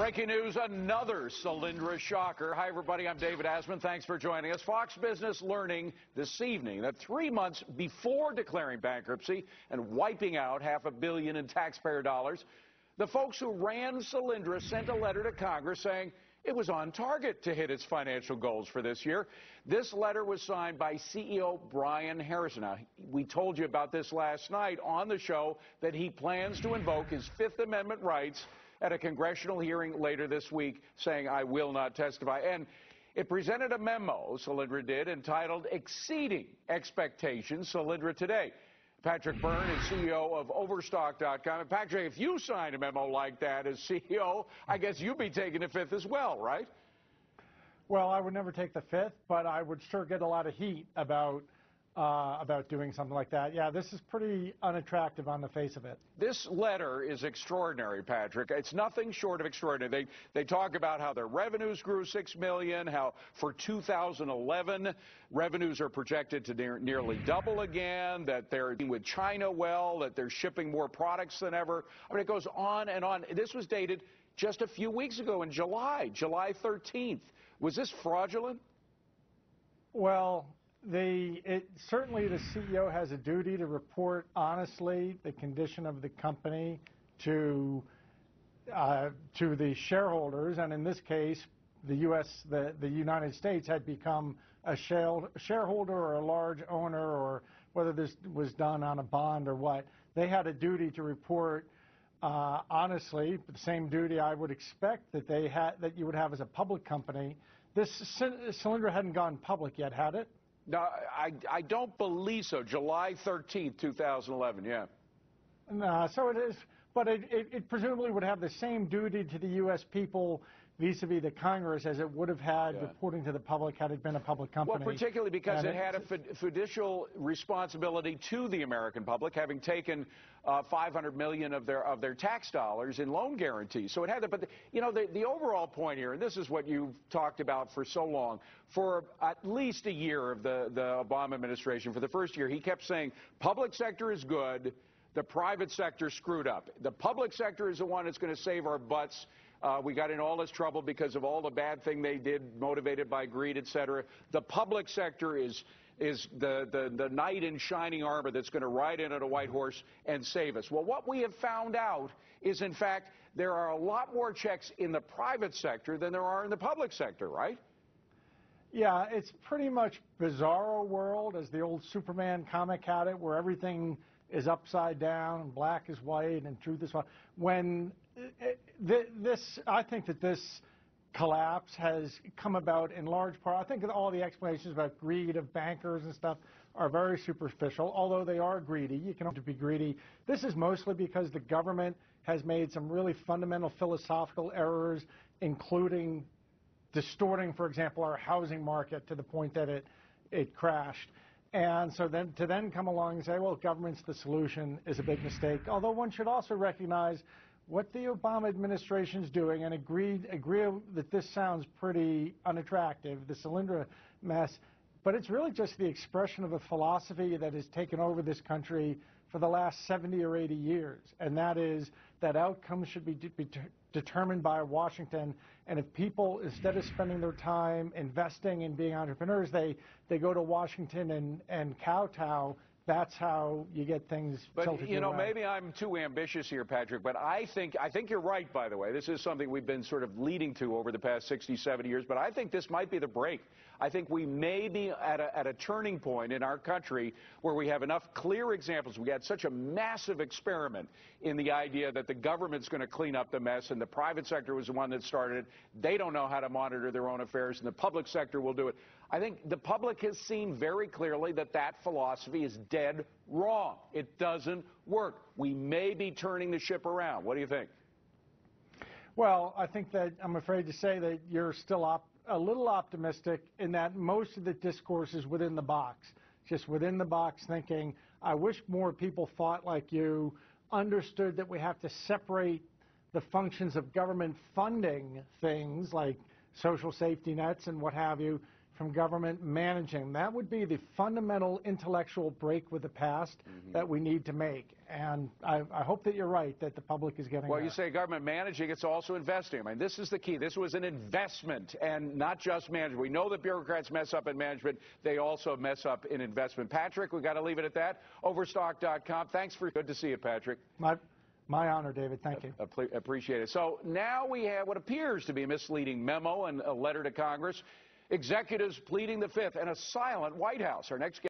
Breaking news, another Solundra shocker. Hi, everybody. I'm David Asman. Thanks for joining us. Fox Business learning this evening that 3 months before declaring bankruptcy and wiping out $500 million in taxpayer dollars, the folks who ran Solundra sent a letter to Congress saying it was on target to hit its financial goals for this year. This letter was signed by CEO Byrne. Now, we told you about this last night on the show that he plans to invoke his Fifth Amendment rights at a congressional hearing later this week, saying, I will not testify. And it presented a memo, Solundra did, entitled Exceeding Expectations, Solundra Today. Patrick Byrne is CEO of Overstock.com. And Patrick, if you signed a memo like that as CEO, I guess you'd be taking the Fifth as well, right? Well, I would never take the Fifth, but I would sure get a lot of heat about doing something like that. Yeah, this is pretty unattractive on the face of it. This letter is extraordinary, Patrick. It's nothing short of extraordinary. They talk about how their revenues grew $6 million, how for 2011 revenues are projected to nearly double again, that they're dealing with China well, that they're shipping more products than ever. I mean, it goes on and on. This was dated just a few weeks ago in July 13th. Was this fraudulent? Well, certainly the CEO has a duty to report honestly the condition of the company to the shareholders, and in this case, the United States had become a shareholder or a large owner, or whether this was done on a bond or what. They had a duty to report honestly, the same duty I would expect that you would have as a public company. This Solundra hadn't gone public yet, had it? No, I don't believe so. July 13th, 2011, yeah. No, so it is, but it presumably would have the same duty to the U.S. people vis-a-vis the Congress as it would have had reporting to the public had it been a public company. Well, particularly because it had a fiducial responsibility to the American public, having taken $500 million of their tax dollars in loan guarantees. So it had that. But the overall point here, and this is what you've talked about for so long, for at least a year of the Obama administration, for the first year, he kept saying public sector is good, the private sector screwed up. The public sector is the one that's going to save our butts. We got in all this trouble because of all the bad thing they did, motivated by greed, et cetera. The public sector is the knight in shining armor that's going to ride in on a white horse and save us. Well, what we have found out is, in fact, there are a lot more checks in the private sector than there are in the public sector, right? Yeah, it's pretty much bizarro world, as the old Superman comic had it, where everything is upside down, and black is white, and truth is false. I think that this collapse has come about in large part. I think that all the explanations about greed of bankers and stuff are very superficial, although they are greedy. You can be greedy. This is mostly because the government has made some really fundamental philosophical errors, including distorting, for example, our housing market to the point that it crashed. And so then to come along and say, well, government's the solution is a big mistake. Although one should also recognize what the Obama administration's doing and agree that this sounds pretty unattractive, the Solundra mess, but it's really just the expression of a philosophy that has taken over this country for the last 70 or 80 years, and that is that outcomes should be determined by Washington, and if people, instead of spending their time investing and being entrepreneurs, they go to Washington and kowtow. That's how you get things tilted. But, maybe I'm too ambitious here, Patrick, but I think you're right, by the way. This is something we've been sort of leading to over the past 60, 70 years, but I think this might be the break. I think we may be at a turning point in our country where we have enough clear examples. We had such a massive experiment in the idea that the government's going to clean up the mess, and the private sector was the one that started it. They don't know how to monitor their own affairs, and the public sector will do it. I think the public has seen very clearly that philosophy is dead wrong. It doesn't work. We may be turning the ship around. What do you think? Well, I think that I'm afraid to say that you're still a little optimistic in that most of the discourse is within the box, just within the box thinking, I wish more people thought like you, understood that we have to separate the functions of government funding things like social safety nets and what have you, from government managing. That would be the fundamental intellectual break with the past that we need to make. And I hope that you're right, that the public is getting Well, there. you say government managing, it's also investing. I mean, this is the key. This was an investment and not just management. We know that bureaucrats mess up in management. They also mess up in investment. Patrick, we've got to leave it at that. Overstock.com. Thanks for good to see you, Patrick. My honor, David. Thank you. Appreciate it. So now we have what appears to be a misleading memo and a letter to Congress. Executives pleading the fifth and a silent White House. Our next guest